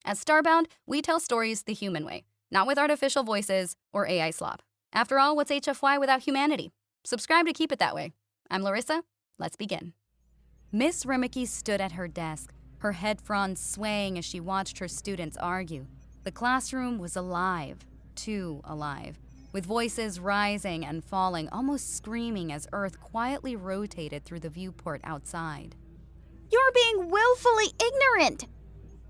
At Starbound, we tell stories the human way, not with artificial voices or AI slop. After all, what's HFY without humanity? Subscribe to keep it that way. I'm Larissa. Let's begin. Miss Rimiki stood at her desk, her head fronds swaying as she watched her students argue. The classroom was alive, too alive, with voices rising and falling, almost screaming as Earth quietly rotated through the viewport outside. You're being willfully ignorant!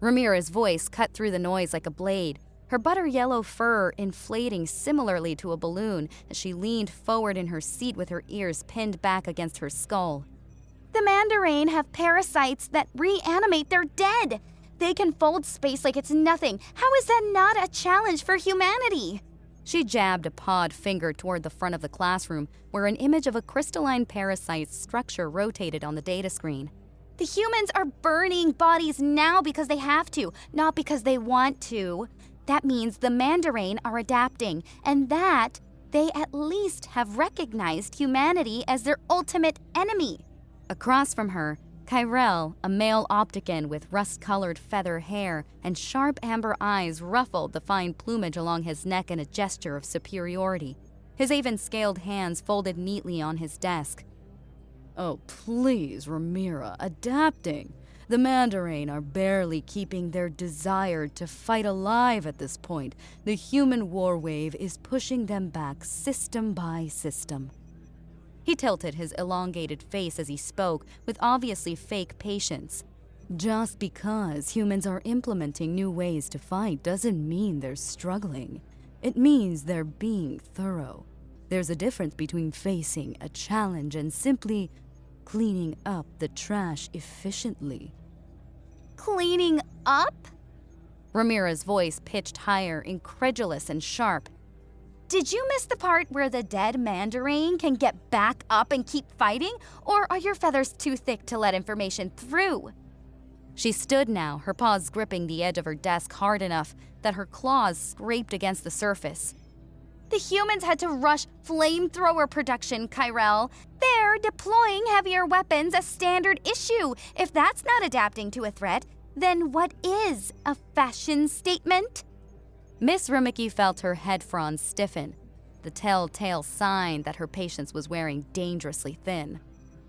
Ramira's voice cut through the noise like a blade, her butter yellow fur inflating similarly to a balloon as she leaned forward in her seat with her ears pinned back against her skull. The Mandarin have parasites that reanimate their dead. They can fold space like it's nothing. How is that not a challenge for humanity? She jabbed a pawed finger toward the front of the classroom, where an image of a crystalline parasite structure rotated on the data screen. The humans are burning bodies now because they have to, not because they want to. That means the Mandarin are adapting, and that they at least have recognized humanity as their ultimate enemy. Across from her, Kyrell, a male Optican with rust-colored feather hair and sharp amber eyes, ruffled the fine plumage along his neck in a gesture of superiority. His even-scaled hands folded neatly on his desk. Oh, please, Ramira, adapting. The Mandarin are barely keeping their desire to fight alive at this point. The human war wave is pushing them back system by system. He tilted his elongated face as he spoke, with obviously fake patience. Just because humans are implementing new ways to fight doesn't mean they're struggling. It means they're being thorough. There's a difference between facing a challenge and simply cleaning up the trash efficiently. Cleaning up? Ramira's voice pitched higher, incredulous and sharp. Did you miss the part where the dead Mandarin can get back up and keep fighting? Or are your feathers too thick to let information through? She stood now, her paws gripping the edge of her desk hard enough that her claws scraped against the surface. The humans had to rush flamethrower production, Kyrell. They're deploying heavier weapons, a standard issue. If that's not adapting to a threat, then what is a fashion statement? Miss Rimiki felt her head fronds stiffen, the telltale sign that her patience was wearing dangerously thin.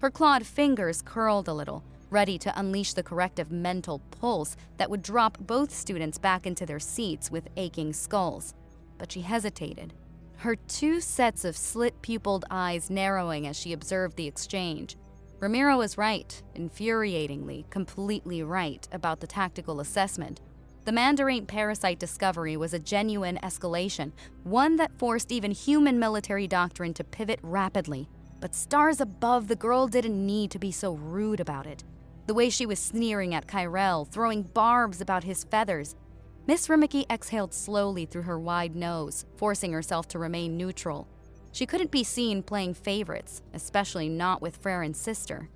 Her clawed fingers curled a little, ready to unleash the corrective mental pulse that would drop both students back into their seats with aching skulls. But she hesitated, her two sets of slit-pupiled eyes narrowing as she observed the exchange. Ramiro was right, infuriatingly, completely right about the tactical assessment. The Mandarin parasite discovery was a genuine escalation, one that forced even human military doctrine to pivot rapidly. But stars above, the girl didn't need to be so rude about it. The way she was sneering at Kyrell, throwing barbs about his feathers. Miss Rimiki exhaled slowly through her wide nose, forcing herself to remain neutral. She couldn't be seen playing favorites, especially not with Frairen's sister.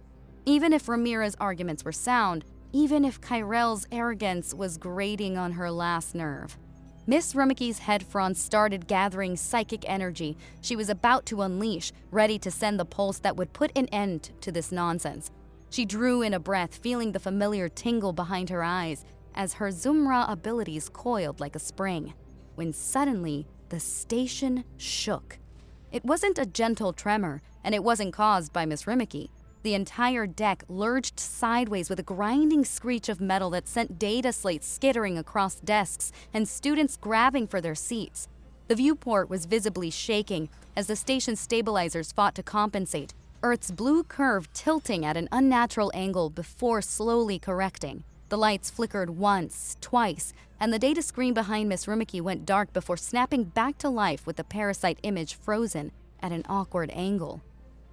Even if Ramira's arguments were sound, even if Kyrell's arrogance was grating on her last nerve. Miss Rimiki's head fronds started gathering psychic energy she was about to unleash, ready to send the pulse that would put an end to this nonsense. She drew in a breath, feeling the familiar tingle behind her eyes as her Zumra abilities coiled like a spring, when suddenly the station shook. It wasn't a gentle tremor, and it wasn't caused by Miss Rimiki. The entire deck lurched sideways with a grinding screech of metal that sent data slates skittering across desks and students grabbing for their seats. The viewport was visibly shaking as the station's stabilizers fought to compensate, Earth's blue curve tilting at an unnatural angle before slowly correcting. The lights flickered once, twice, and the data screen behind Miss Rimiki went dark before snapping back to life with the parasite image frozen at an awkward angle.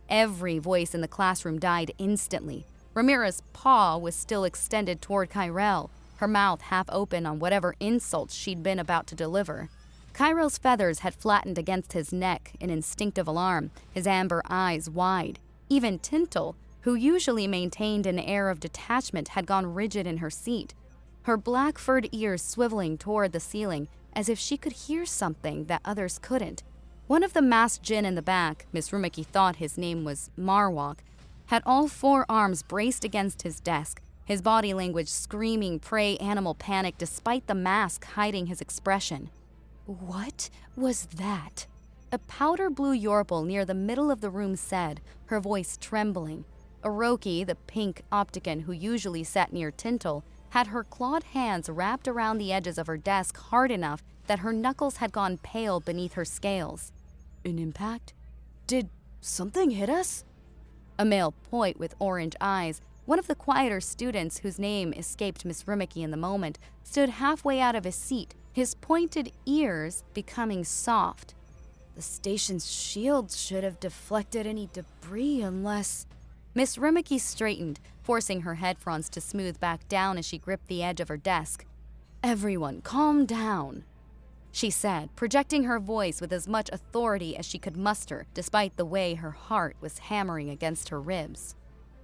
Every voice in the classroom died instantly. Ramira's paw was still extended toward Kyrell, her mouth half open on whatever insults she'd been about to deliver. Kyrell's feathers had flattened against his neck in instinctive alarm, his amber eyes wide. Even Tintle, who usually maintained an air of detachment, had gone rigid in her seat, her black furred ears swiveling toward the ceiling as if she could hear something that others couldn't. One of the masked djinn in the back, Miss Rimiki thought his name was Marwak, had all four arms braced against his desk, his body language screaming prey animal panic despite the mask hiding his expression. What was that? A powder blue Yorple near the middle of the room said, her voice trembling. Oroki, the pink opticon who usually sat near Tintle, had her clawed hands wrapped around the edges of her desk hard enough that her knuckles had gone pale beneath her scales. An impact? Did something hit us? A male poit with orange eyes, one of the quieter students whose name escaped Miss Rimiki in the moment, stood halfway out of his seat, his pointed ears becoming soft. The station's shield should have deflected any debris unless... Miss Rimiki straightened, forcing her head fronds to smooth back down as she gripped the edge of her desk. "Everyone, calm down," she said, projecting her voice with as much authority as she could muster, despite the way her heart was hammering against her ribs.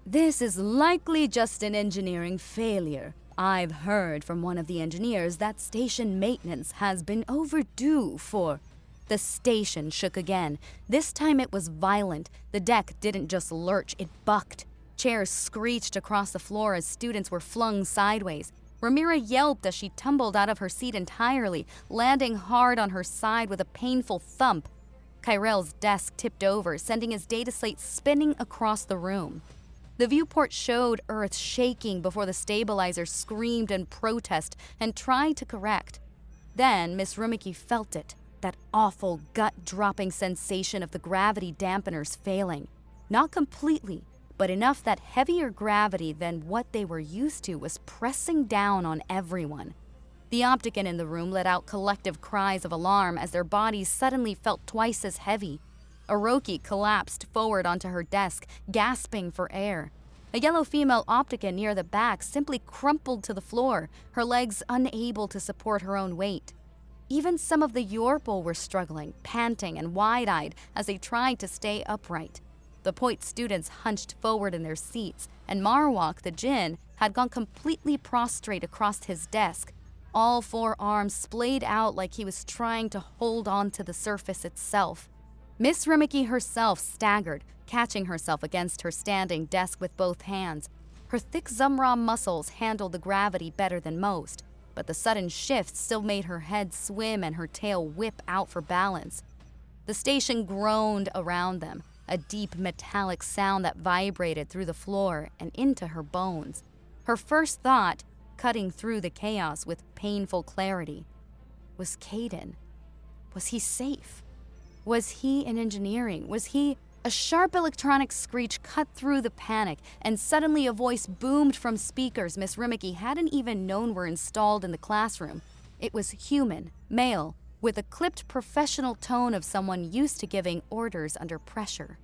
"This is likely just an engineering failure. I've heard from one of the engineers that station maintenance has been overdue for..." The station shook again. This time it was violent. The deck didn't just lurch, it bucked. Chairs screeched across the floor as students were flung sideways. Ramira yelped as she tumbled out of her seat entirely, landing hard on her side with a painful thump. Kyrell's desk tipped over, sending his data slate spinning across the room. The viewport showed Earth shaking before the stabilizer screamed in protest and tried to correct. Then Miss Rimiki felt it. That awful gut-dropping sensation of the gravity dampeners failing. Not completely, but enough that heavier gravity than what they were used to was pressing down on everyone. The opticon in the room let out collective cries of alarm as their bodies suddenly felt twice as heavy. Oroki collapsed forward onto her desk, gasping for air. A yellow female opticon near the back simply crumpled to the floor, her legs unable to support her own weight. Even some of the Yorple were struggling, panting and wide-eyed as they tried to stay upright. The Poit students hunched forward in their seats, and Marwak, the djinn, had gone completely prostrate across his desk, all four arms splayed out like he was trying to hold on to the surface itself. Miss Rimiki herself staggered, catching herself against her standing desk with both hands. Her thick Zumra muscles handled the gravity better than most, but the sudden shift still made her head swim and her tail whip out for balance. The station groaned around them, a deep metallic sound that vibrated through the floor and into her bones. Her first thought, cutting through the chaos with painful clarity, was Caden. Was he safe? Was he in engineering? Was he... A sharp electronic screech cut through the panic, and suddenly a voice boomed from speakers Miss Rimiki hadn't even known were installed in the classroom. It was human, male, with a clipped professional tone of someone used to giving orders under pressure.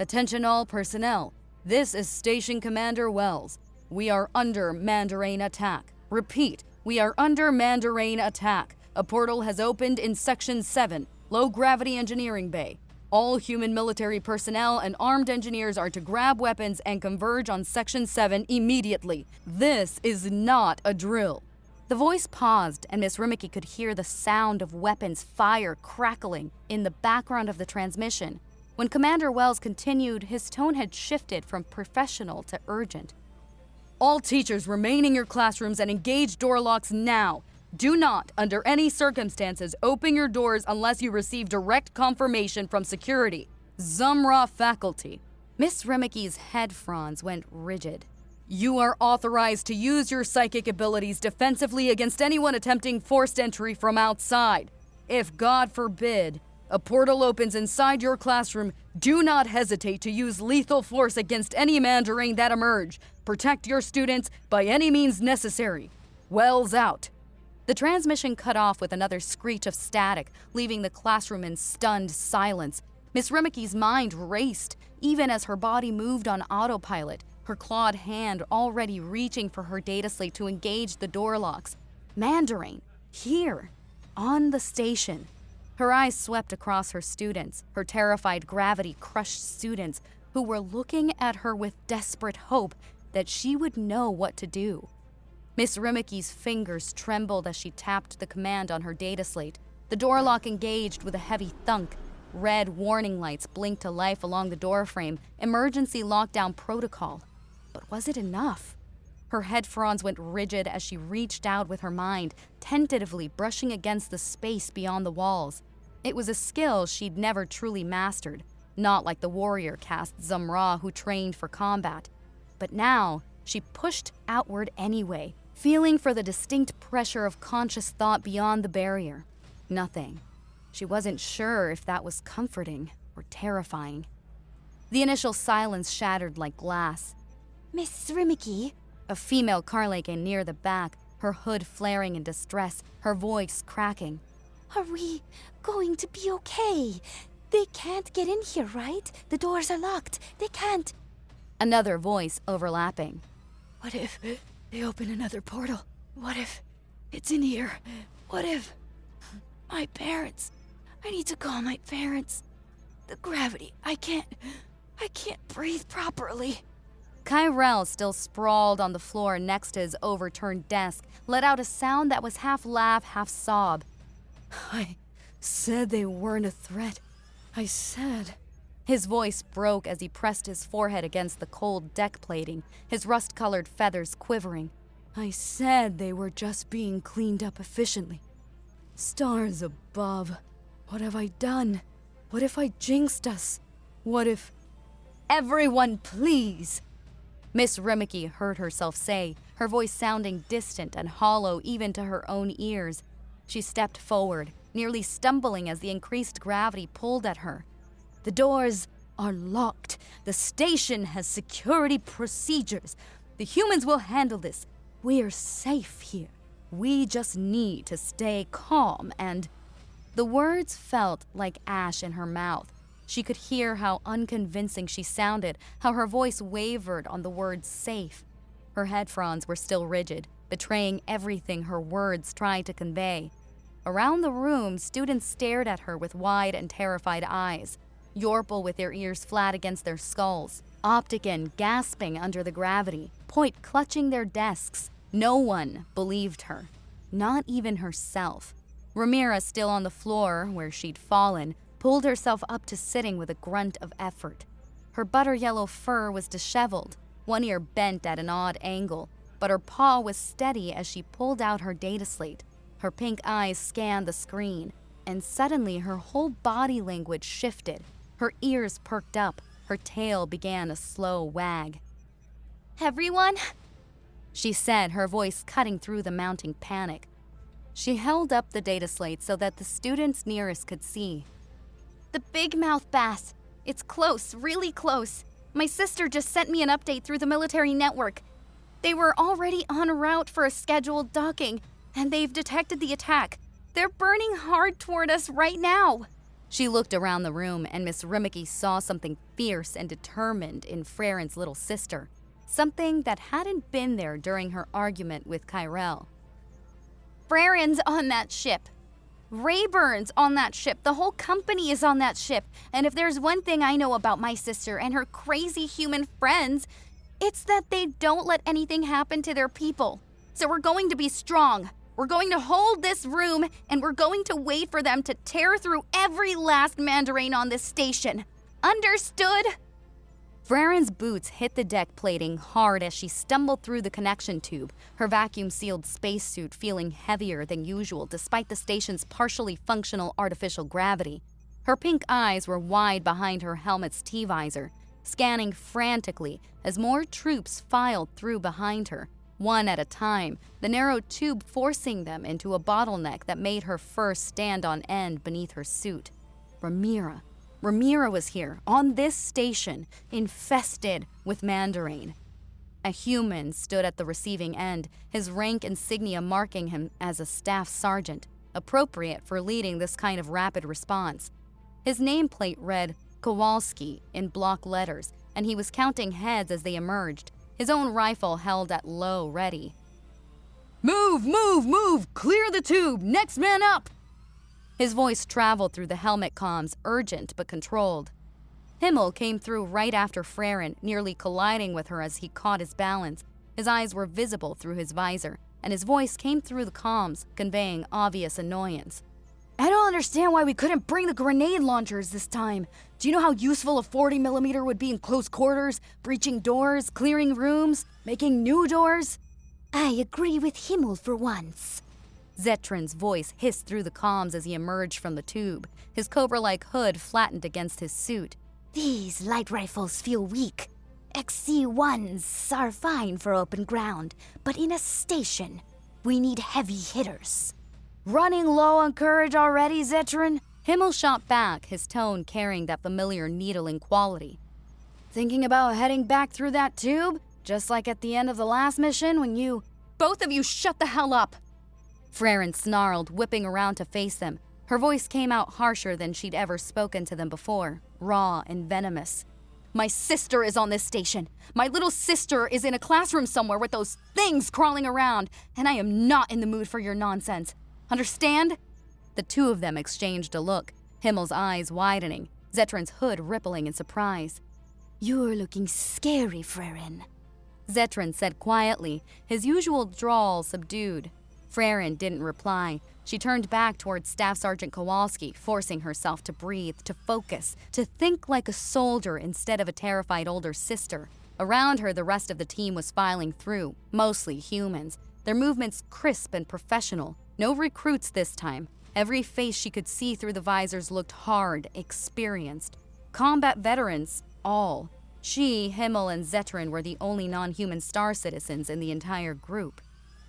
"Attention all personnel. This is Station Commander Wells. We are under Mandarin attack. Repeat, we are under Mandarin attack. A portal has opened in Section 7, Low-Gravity Engineering Bay. All human military personnel and armed engineers are to grab weapons and converge on Section 7 immediately. This is not a drill." The voice paused, and Miss Rimiki could hear the sound of weapons fire crackling in the background of the transmission. When Commander Wells continued, his tone had shifted from professional to urgent. "All teachers remain in your classrooms and engage door locks now. Do not, under any circumstances, open your doors unless you receive direct confirmation from security. Zumra faculty." Miss Rimiki's head fronds went rigid. "You are authorized to use your psychic abilities defensively against anyone attempting forced entry from outside. If, God forbid, a portal opens inside your classroom, do not hesitate to use lethal force against any Mandarin that emerge. Protect your students by any means necessary. Wells out." The transmission cut off with another screech of static, leaving the classroom in stunned silence. Miss Rimiki's mind raced, even as her body moved on autopilot, her clawed hand already reaching for her data slate to engage the door locks. Mandarin, here, on the station. Her eyes swept across her students, her terrified gravity-crushed students, who were looking at her with desperate hope that she would know what to do. Miss Rimiki's fingers trembled as she tapped the command on her data slate. The door lock engaged with a heavy thunk. Red warning lights blinked to life along the doorframe, emergency lockdown protocol. But was it enough? Her head fronds went rigid as she reached out with her mind, tentatively brushing against the space beyond the walls. It was a skill she'd never truly mastered, not like the warrior caste Zumra who trained for combat. But now, she pushed outward anyway, feeling for the distinct pressure of conscious thought beyond the barrier. Nothing. She wasn't sure if that was comforting or terrifying. The initial silence shattered like glass. Miss Rimiki? A female Carlagan near the back, her hood flaring in distress, her voice cracking. Are we going to be okay? They can't get in here, right? The doors are locked. They can't. Another voice overlapping. What if they open another portal? What if it's in here? What if... My parents. I need to call my parents. The gravity. I can't breathe properly. Kyrell, still sprawled on the floor next to his overturned desk, let out a sound that was half laugh, half sob. I said they weren't a threat. I said... His voice broke as he pressed his forehead against the cold deck plating, his rust-colored feathers quivering. I said they were just being cleaned up efficiently. Stars above. What have I done? What if I jinxed us? What if... Everyone, please! Miss Rimiki heard herself say, her voice sounding distant and hollow even to her own ears. She stepped forward, nearly stumbling as the increased gravity pulled at her. The doors are locked. The station has security procedures. The humans will handle this. We're safe here. We just need to stay calm and... The words felt like ash in her mouth. She could hear how unconvincing she sounded, how her voice wavered on the word safe. Her head fronds were still rigid, betraying everything her words tried to convey. Around the room, students stared at her with wide and terrified eyes. Yorpal with their ears flat against their skulls, Optican gasping under the gravity, Point clutching their desks. No one believed her, not even herself. Ramira, still on the floor where she'd fallen, pulled herself up to sitting with a grunt of effort. Her butter-yellow fur was disheveled, one ear bent at an odd angle, but her paw was steady as she pulled out her data slate. Her pink eyes scanned the screen, and suddenly her whole body language shifted. Her ears perked up, her tail began a slow wag. Everyone? She said, her voice cutting through the mounting panic. She held up the data slate so that the students nearest could see. The big mouth bass. It's close, really close. My sister just sent me an update through the military network. They were already en route for a scheduled docking, and they've detected the attack. They're burning hard toward us right now. She looked around the room, and Miss Rimiki saw something fierce and determined in Frairen's little sister. Something that hadn't been there during her argument with Kyrell. Frairen's on that ship. Rayburn's on that ship. The whole company is on that ship. And if there's one thing I know about my sister and her crazy human friends, it's that they don't let anything happen to their people. So we're going to be strong. We're going to hold this room, and we're going to wait for them to tear through every last Mandarin on this station. Understood? Frairen's boots hit the deck plating hard as she stumbled through the connection tube, her vacuum-sealed spacesuit feeling heavier than usual despite the station's partially functional artificial gravity. Her pink eyes were wide behind her helmet's T-visor, scanning frantically as more troops filed through behind her, one at a time, the narrow tube forcing them into a bottleneck that made her fur stand on end beneath her suit. Ramira was here, on this station, infested with Mandarin. A human stood at the receiving end, his rank insignia marking him as a staff sergeant, appropriate for leading this kind of rapid response. His nameplate read Kowalski in block letters, and he was counting heads as they emerged, his own rifle held at low ready. Move, move, move! Clear the tube! Next man up! His voice traveled through the helmet comms, urgent but controlled. Himmel came through right after Frairen, nearly colliding with her as he caught his balance. His eyes were visible through his visor, and his voice came through the comms, conveying obvious annoyance. Add on understand why we couldn't bring the grenade launchers this time. Do you know how useful a 40mm would be in close quarters, breaching doors, clearing rooms, making new doors? I agree with Himmel for once. Zetran's voice hissed through the comms as he emerged from the tube, his cobra-like hood flattened against his suit. These light rifles feel weak. XC-1s are fine for open ground, but in a station, we need heavy hitters. Running low on courage already, Zetran? Himmel shot back, his tone carrying that familiar needling quality. Thinking about heading back through that tube? Just like at the end of the last mission when you... Both of you shut the hell up! Frairen snarled, whipping around to face them. Her voice came out harsher than she'd ever spoken to them before, raw and venomous. My sister is on this station. My little sister is in a classroom somewhere with those things crawling around, and I am not in the mood for your nonsense. Understand? The two of them exchanged a look, Himmel's eyes widening, Zetran's hood rippling in surprise. You're looking scary, Frairen. Zetran said quietly, his usual drawl subdued. Frairen didn't reply. She turned back towards Staff Sergeant Kowalski, forcing herself to breathe, to focus, to think like a soldier instead of a terrified older sister. Around her, the rest of the team was filing through, mostly humans, their movements crisp and professional. No recruits this time. Every face she could see through the visors looked hard, experienced. Combat veterans, all. She, Himmel, and Zetran were the only non-human star citizens in the entire group.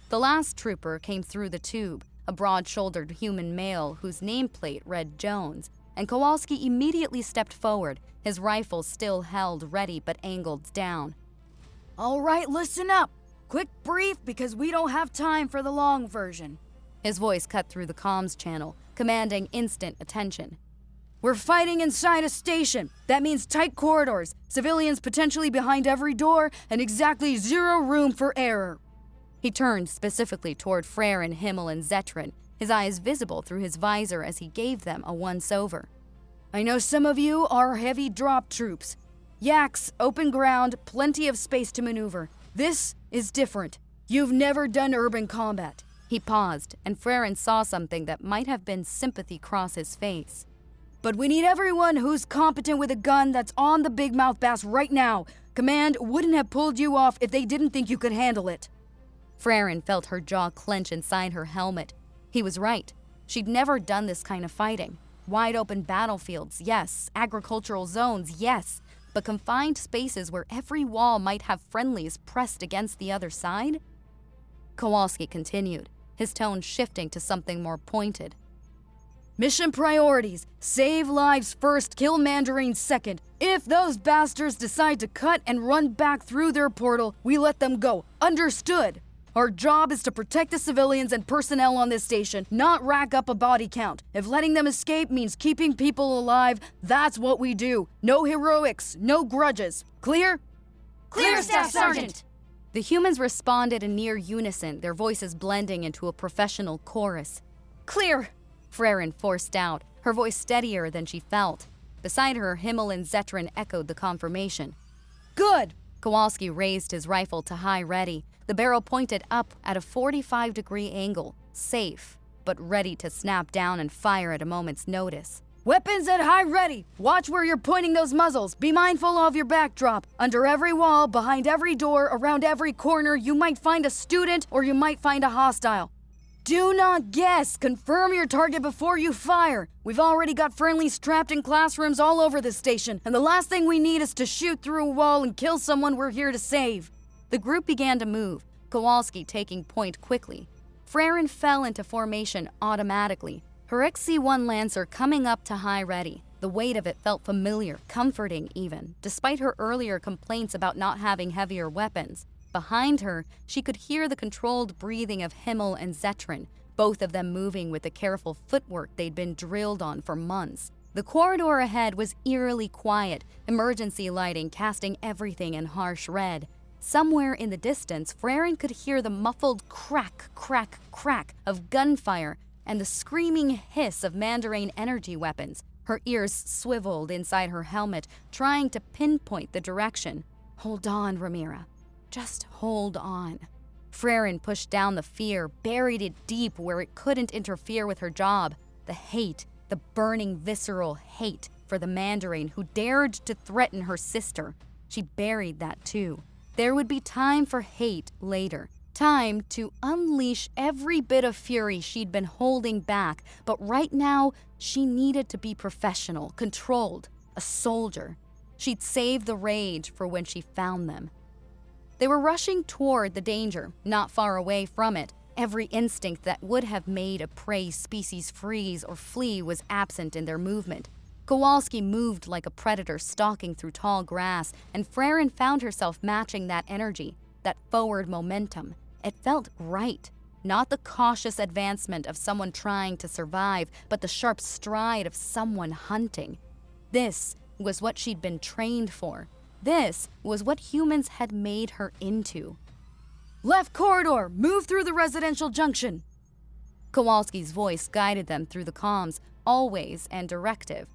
The last trooper came through the tube, a broad-shouldered human male whose nameplate read Jones, and Kowalski immediately stepped forward, his rifle still held ready but angled down. All right, listen up. Quick brief because we don't have time for the long version. His voice cut through the comms channel, commanding instant attention. We're fighting inside a station. That means tight corridors, civilians potentially behind every door, and exactly zero room for error. He turned specifically toward Frairen, Himmel, and Zetran, his eyes visible through his visor as he gave them a once-over. I know some of you are heavy drop troops. Yaks, open ground, plenty of space to maneuver. This is different. You've never done urban combat. He paused, and Frairen saw something that might have been sympathy cross his face. But we need everyone who's competent with a gun that's on the big mouth bass right now. Command wouldn't have pulled you off if they didn't think you could handle it. Frairen felt her jaw clench inside her helmet. He was right. She'd never done this kind of fighting. Wide open battlefields, yes. Agricultural zones, yes. But confined spaces where every wall might have friendlies pressed against the other side? Kowalski continued, his tone shifting to something more pointed. Mission priorities. Save lives first, kill Mandarine second. If those bastards decide to cut and run back through their portal, we let them go. Understood? Our job is to protect the civilians and personnel on this station, not rack up a body count. If letting them escape means keeping people alive, that's what we do. No heroics, no grudges. Clear? Clear, Staff Sergeant! The humans responded in near unison, their voices blending into a professional chorus. Clear! Frairen forced out, her voice steadier than she felt. Beside her, Himmel and Zetran echoed the confirmation. Good! Kowalski raised his rifle to high ready, the barrel pointed up at a 45-degree angle, safe, but ready to snap down and fire at a moment's notice. Weapons at high ready! Watch where you're pointing those muzzles. Be mindful of your backdrop. Under every wall, behind every door, around every corner, you might find a student or you might find a hostile. Do not guess. Confirm your target before you fire. We've already got friendlies trapped in classrooms all over this station, and the last thing we need is to shoot through a wall and kill someone we're here to save. The group began to move, Kowalski taking point quickly. Frairen fell into formation automatically, her XC-1 Lancer coming up to high ready. The weight of it felt familiar, comforting even, despite her earlier complaints about not having heavier weapons. Behind her, she could hear the controlled breathing of Himmel and Zetran, both of them moving with the careful footwork they'd been drilled on for months. The corridor ahead was eerily quiet, emergency lighting casting everything in harsh red. Somewhere in the distance, Frairen could hear the muffled crack, crack, crack of gunfire and the screaming hiss of Mandarine energy weapons. Her ears swiveled inside her helmet, trying to pinpoint the direction. Hold on, Ramira. Just hold on. Frairen pushed down the fear, buried it deep where it couldn't interfere with her job. The hate, the burning visceral hate for the Mandarin who dared to threaten her sister. She buried that too. There would be time for hate later. Time to unleash every bit of fury she'd been holding back, but right now, she needed to be professional, controlled, a soldier. She'd save the rage for when she found them. They were rushing toward the danger, not far away from it. Every instinct that would have made a prey species freeze or flee was absent in their movement. Kowalski moved like a predator stalking through tall grass, and Frairen found herself matching that energy, that forward momentum. It felt right. Not the cautious advancement of someone trying to survive, but the sharp stride of someone hunting. This was what she'd been trained for. This was what humans had made her into. Left corridor, move through the residential junction. Kowalski's voice guided them through the comms, always and directive.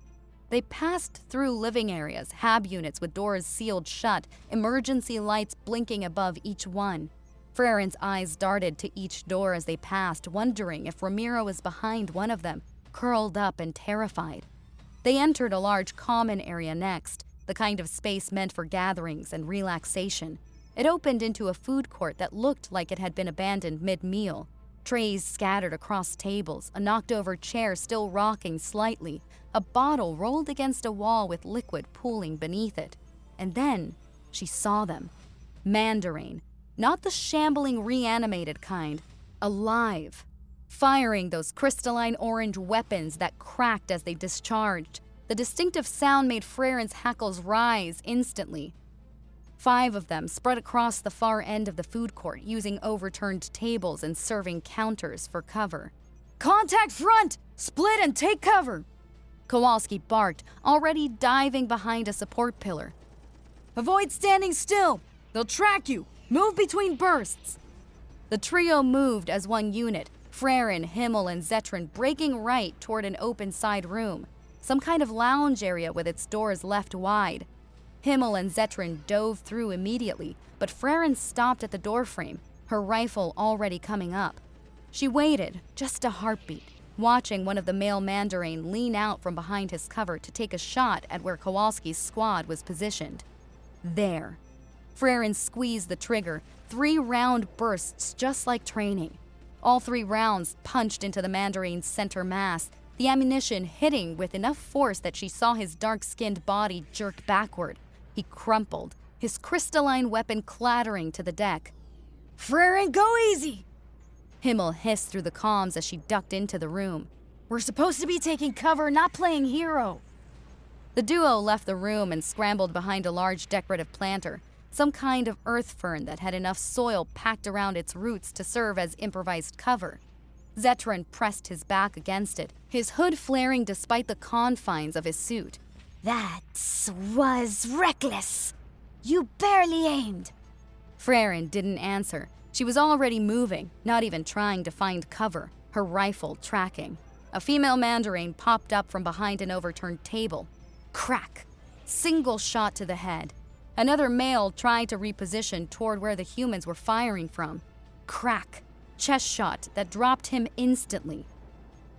They passed through living areas, hab units with doors sealed shut, emergency lights blinking above each one. Frairen's eyes darted to each door as they passed, wondering if Ramiro was behind one of them, curled up and terrified. They entered a large common area next, the kind of space meant for gatherings and relaxation. It opened into a food court that looked like it had been abandoned mid-meal. Trays scattered across tables, a knocked-over chair still rocking slightly, a bottle rolled against a wall with liquid pooling beneath it. And then she saw them. Mandarin, not the shambling reanimated kind, alive, firing those crystalline orange weapons that cracked as they discharged. The distinctive sound made Frairen's hackles rise instantly. 5 of them spread across the far end of the food court, using overturned tables and serving counters for cover. Contact front! Split and take cover! Kowalski barked, already diving behind a support pillar. Avoid standing still! They'll track you! Move between bursts! The trio moved as one unit, Frairen, Himmel, and Zetran breaking right toward an open side room, some kind of lounge area with its doors left wide. Himmel and Zetran dove through immediately, but Frairen stopped at the doorframe, her rifle already coming up. She waited, just a heartbeat, watching one of the male Mandarin lean out from behind his cover to take a shot at where Kowalski's squad was positioned. There. Frairen squeezed the trigger, 3 round bursts just like training. All 3 rounds punched into the Mandarin's center mass, the ammunition hitting with enough force that she saw his dark-skinned body jerk backward. He crumpled, his crystalline weapon clattering to the deck. Frairen, go easy! Himmel hissed through the comms as she ducked into the room. We're supposed to be taking cover, not playing hero. The duo left the room and scrambled behind a large decorative planter, some kind of earth fern that had enough soil packed around its roots to serve as improvised cover. Zetran pressed his back against it, his hood flaring despite the confines of his suit. That was reckless. You barely aimed. Frairen didn't answer. She was already moving, not even trying to find cover, her rifle tracking. A female Mandarin popped up from behind an overturned table. Crack! Single shot to the head. Another male tried to reposition toward where the humans were firing from. Crack! Chest shot that dropped him instantly.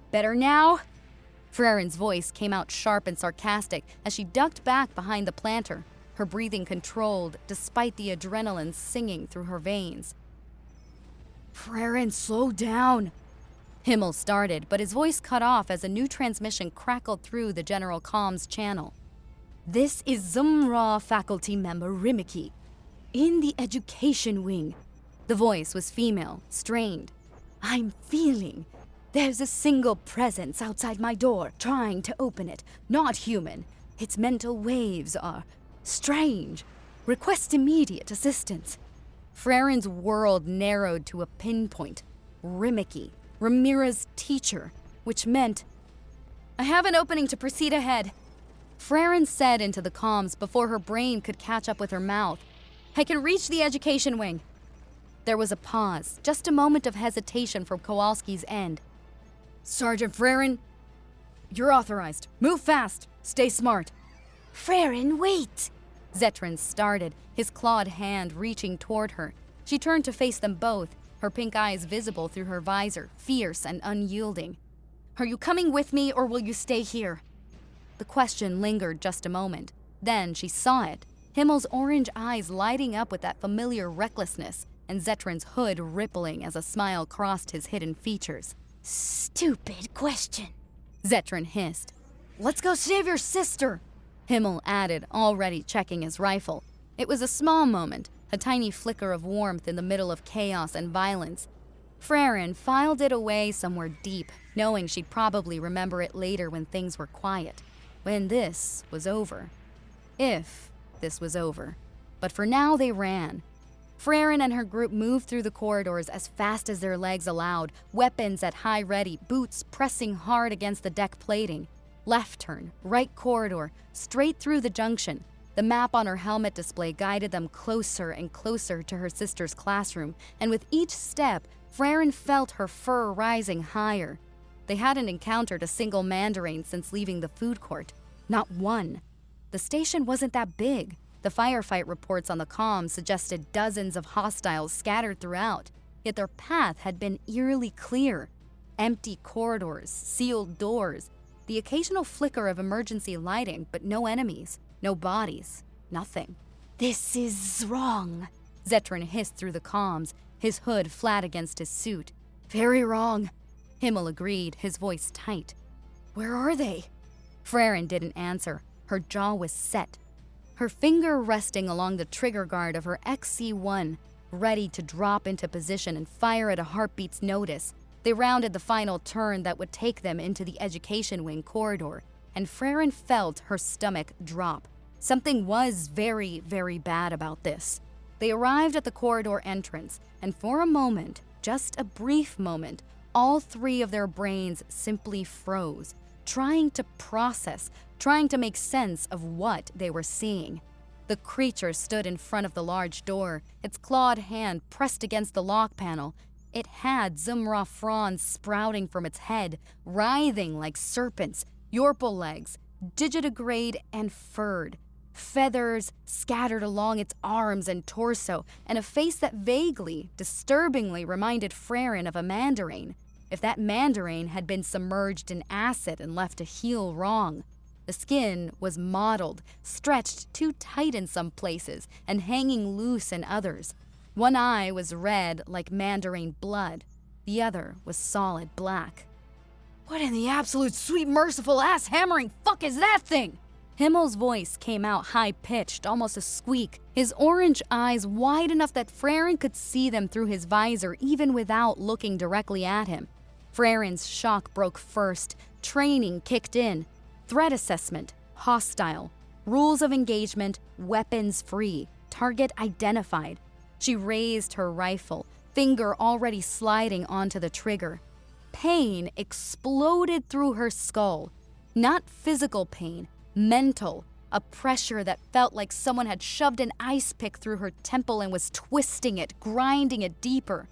Better now? Frairen's voice came out sharp and sarcastic as she ducked back behind the planter, her breathing controlled despite the adrenaline singing through her veins. Frairen, slow down! Himmel started, but his voice cut off as a new transmission crackled through the general comms channel. This is Zumra faculty member Rimiki, in the education wing. The voice was female, strained. I'm feeling there's a single presence outside my door trying to open it. Not human. Its mental waves are strange. Request immediate assistance. Frairen's world narrowed to a pinpoint. Rimiki, Ramira's teacher, which meant, I have an opening to proceed ahead. Frairen said into the comms before her brain could catch up with her mouth. I can reach the education wing. There was a pause, just a moment of hesitation from Kowalski's end. Sergeant Frairen, you're authorized. Move fast. Stay smart. Frairen, wait! Zetran started, his clawed hand reaching toward her. She turned to face them both, her pink eyes visible through her visor, fierce and unyielding. Are you coming with me or will you stay here? The question lingered just a moment. Then she saw it. Himmel's orange eyes lighting up with that familiar recklessness, and Zetran's hood rippling as a smile crossed his hidden features. Stupid question, Zetran hissed. Let's go save your sister, Himmel added, already checking his rifle. It was a small moment, a tiny flicker of warmth in the middle of chaos and violence. Frairen filed it away somewhere deep, knowing she'd probably remember it later when things were quiet, when this was over. If this was over. But for now, they ran. Frairen and her group moved through the corridors as fast as their legs allowed, weapons at high ready, boots pressing hard against the deck plating. Left turn, right corridor, straight through the junction. The map on her helmet display guided them closer and closer to her sister's classroom, and with each step, Frairen felt her fur rising higher. They hadn't encountered a single Mandarin since leaving the food court. Not one. The station wasn't that big. The firefight reports on the comms suggested dozens of hostiles scattered throughout, yet their path had been eerily clear. Empty corridors, sealed doors, the occasional flicker of emergency lighting, but no enemies, no bodies, nothing. This is wrong, Zetran hissed through the comms, his hood flat against his suit. Very wrong, Himmel agreed, his voice tight. Where are they? Frairen didn't answer. Her jaw was set. Her finger resting along the trigger guard of her XC-1, ready to drop into position and fire at a heartbeat's notice. They rounded the final turn that would take them into the education wing corridor, and Frairen felt her stomach drop. Something was very, very bad about this. They arrived at the corridor entrance, and for a moment, just a brief moment, all three of their brains simply froze, trying to process, trying to make sense of what they were seeing. The creature stood in front of the large door, its clawed hand pressed against the lock panel. It had Zumra fronds sprouting from its head, writhing like serpents, Yorpal legs, digitigrade and furred, feathers scattered along its arms and torso, and a face that vaguely, disturbingly reminded Frairen of a Mandarin, if that Mandarin had been submerged in acid and left to heal wrong. The skin was mottled, stretched too tight in some places, and hanging loose in others. One eye was red like Mandarin blood. The other was solid black. What in the absolute sweet merciful ass hammering fuck is that thing? Himmel's voice came out high-pitched, almost a squeak, his orange eyes wide enough that Frairen could see them through his visor even without looking directly at him. Frairen's shock broke first. Training kicked in. Threat assessment, hostile. Rules of engagement, weapons free. Target identified. She raised her rifle, finger already sliding onto the trigger. Pain exploded through her skull. Not physical pain, mental. A pressure that felt like someone had shoved an ice pick through her temple and was twisting it, grinding it deeper.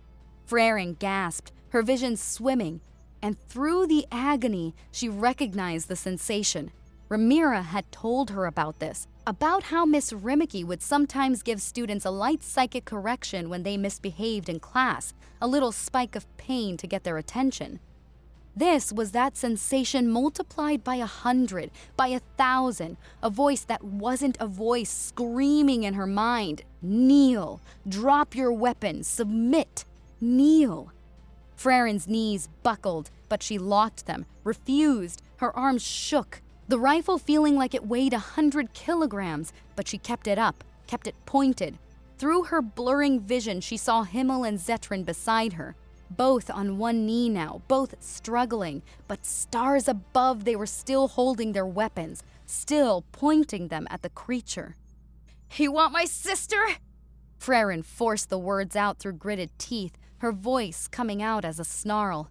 Frairen gasped, her vision swimming, and through the agony, she recognized the sensation. Ramira had told her about this, about how Miss Rimiki would sometimes give students a light psychic correction when they misbehaved in class, a little spike of pain to get their attention. This was that sensation multiplied by 100, by 1,000, a voice that wasn't a voice screaming in her mind. Kneel, drop your weapon, submit, kneel. Frairen's knees buckled, but she locked them, refused. Her arms shook, the rifle feeling like it weighed 100 kilograms, but she kept it up, kept it pointed. Through her blurring vision, she saw Himmel and Zetran beside her, both on one knee now, both struggling, but stars above they were still holding their weapons, still pointing them at the creature. "You want my sister?" Frairen forced the words out through gritted teeth, her voice coming out as a snarl.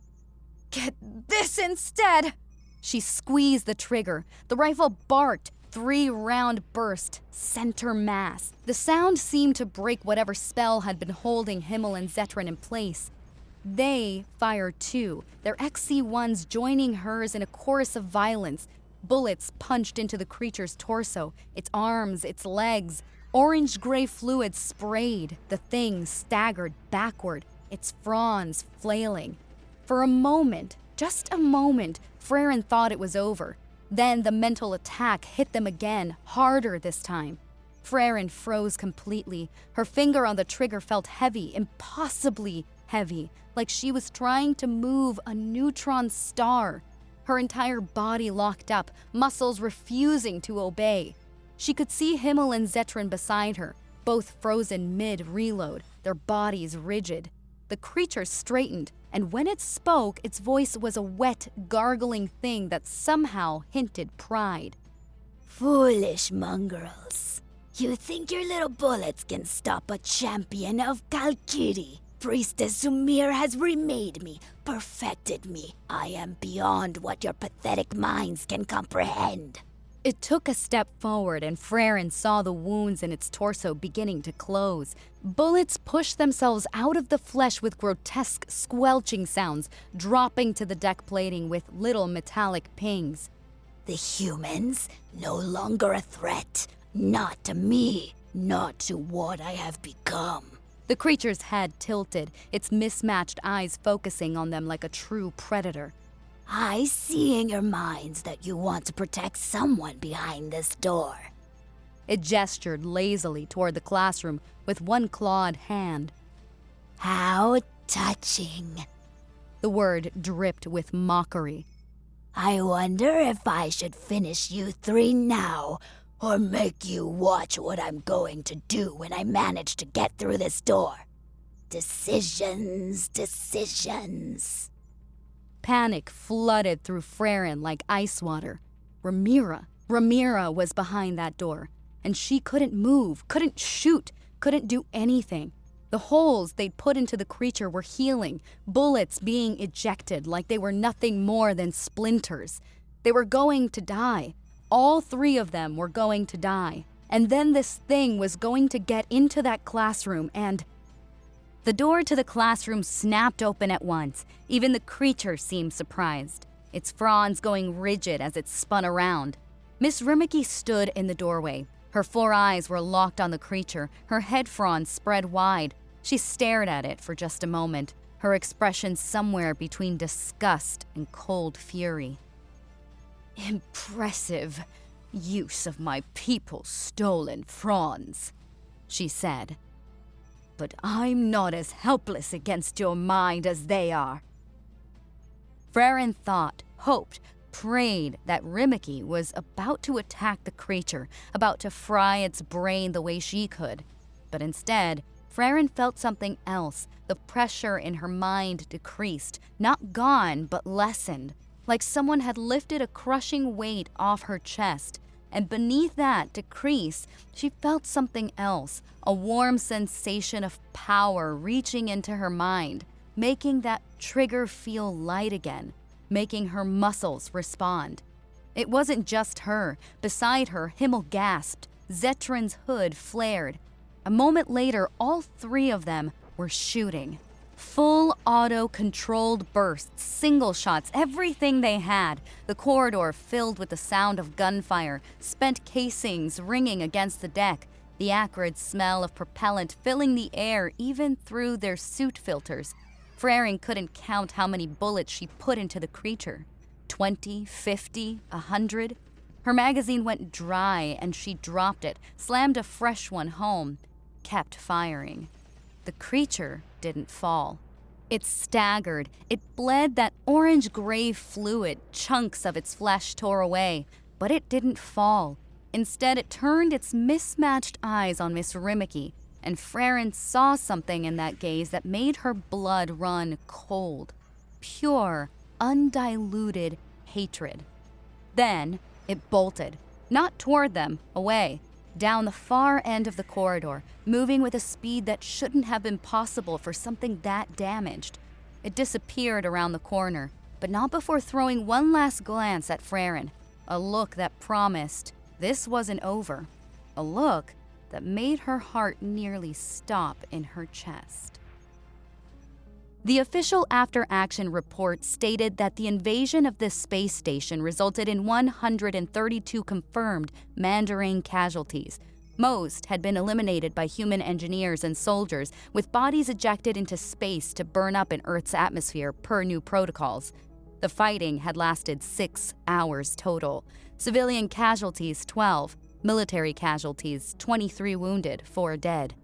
"Get this instead!" She squeezed the trigger. The rifle barked. 3-round burst, center mass. The sound seemed to break whatever spell had been holding Himmel and Zetran in place. They fired too, their XC-1s joining hers in a chorus of violence. Bullets punched into the creature's torso, its arms, its legs. Orange-gray fluid sprayed. The thing staggered backward, its fronds flailing. For a moment, Just a moment, Frairen thought it was over. Then the mental attack hit them again, harder this time. Frairen froze completely. Her finger on the trigger felt heavy, impossibly heavy, like she was trying to move a neutron star. Her entire body locked up, muscles refusing to obey. She could see Himmel and Zetran beside her, both frozen mid-reload, their bodies rigid. The creature straightened, and when it spoke, its voice was a wet, gargling thing that somehow hinted pride. Foolish mongrels. You think your little bullets can stop a champion of Kalkiri? Priestess Sumir has remade me, perfected me. I am beyond what your pathetic minds can comprehend. It took a step forward, and Frairen saw the wounds in its torso beginning to close. Bullets pushed themselves out of the flesh with grotesque squelching sounds, dropping to the deck plating with little metallic pings. The humans, no longer a threat. Not to me, not to what I have become. The creature's head tilted, its mismatched eyes focusing on them like a true predator. I see in your minds that you want to protect someone behind this door. It gestured lazily toward the classroom with one clawed hand. How touching. The word dripped with mockery. I wonder if I should finish you three now, or make you watch what I'm going to do when I manage to get through this door. Decisions, decisions. Panic flooded through Frairen like ice water. Ramira was behind that door, and she couldn't move, couldn't shoot, couldn't do anything. The holes they'd put into the creature were healing, bullets being ejected like they were nothing more than splinters. They were going to die. All three of them were going to die. And then this thing was going to get into that classroom and... The door to the classroom snapped open at once. Even the creature seemed surprised, its fronds going rigid as it spun around. Miss Rimiki stood in the doorway. Her 4 eyes were locked on the creature, her head fronds spread wide. She stared at it for just a moment, her expression somewhere between disgust and cold fury. "Impressive use of my people's stolen fronds," she said. "But I'm not as helpless against your mind as they are." Frairen thought, hoped, prayed that Rimiki was about to attack the creature, about to fry its brain the way she could. But instead, Frairen felt something else. The pressure in her mind decreased, not gone, but lessened, like someone had lifted a crushing weight off her chest. And beneath that decrease, she felt something else, a warm sensation of power reaching into her mind, making that trigger feel light again, making her muscles respond. It wasn't just her. Beside her, Himmel gasped. Zetran's hood flared. A moment later, all three of them were shooting. Full auto-controlled bursts, single shots, everything they had. The corridor filled with the sound of gunfire, spent casings ringing against the deck, the acrid smell of propellant filling the air even through their suit filters. Frairen couldn't count how many bullets she put into the creature. 20, 50, 100. Her magazine went dry and she dropped it, slammed a fresh one home, kept firing. The creature didn't fall. It staggered. It bled that orange-gray fluid. Chunks of its flesh tore away. But it didn't fall. Instead, it turned its mismatched eyes on Miss Rimiki, and Frairen saw something in that gaze that made her blood run cold. Pure, undiluted hatred. Then it bolted. Not toward them, away. Down the far end of the corridor, moving with a speed that shouldn't have been possible for something that damaged. It disappeared around the corner, but not before throwing one last glance at Frairen, a look that promised this wasn't over, a look that made her heart nearly stop in her chest. The official after-action report stated that the invasion of this space station resulted in 132 confirmed Mandarin casualties. Most had been eliminated by human engineers and soldiers, with bodies ejected into space to burn up in Earth's atmosphere per new protocols. The fighting had lasted 6 hours total. Civilian casualties 12, military casualties 23 wounded, 4 dead.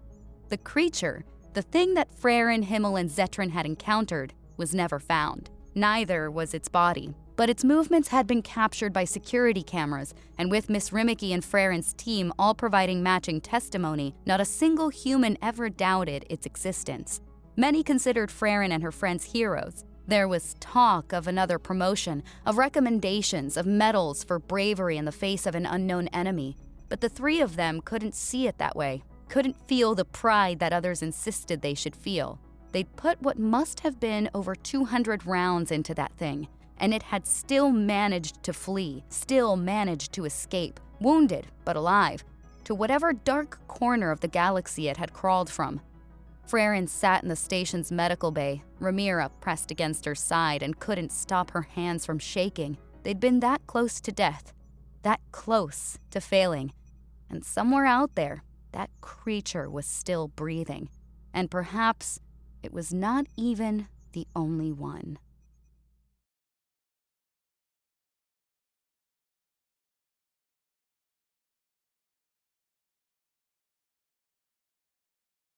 The creature, the thing that Frairen, Himmel, and Zetran had encountered, was never found. Neither was its body, but its movements had been captured by security cameras, and with Miss Rimiki and Frairen's team all providing matching testimony, not a single human ever doubted its existence. Many considered Frairen and her friends heroes. There was talk of another promotion, of recommendations, of medals for bravery in the face of an unknown enemy, but the three of them couldn't see it that way, couldn't feel the pride that others insisted they should feel. They'd put what must have been over 200 rounds into that thing, and it had still managed to flee, still managed to escape, wounded but alive, to whatever dark corner of the galaxy it had crawled from. Frairen sat in the station's medical bay, Ramira pressed against her side and couldn't stop her hands from shaking. They'd been that close to death, that close to failing, and somewhere out there, that creature was still breathing, and perhaps it was not even the only one.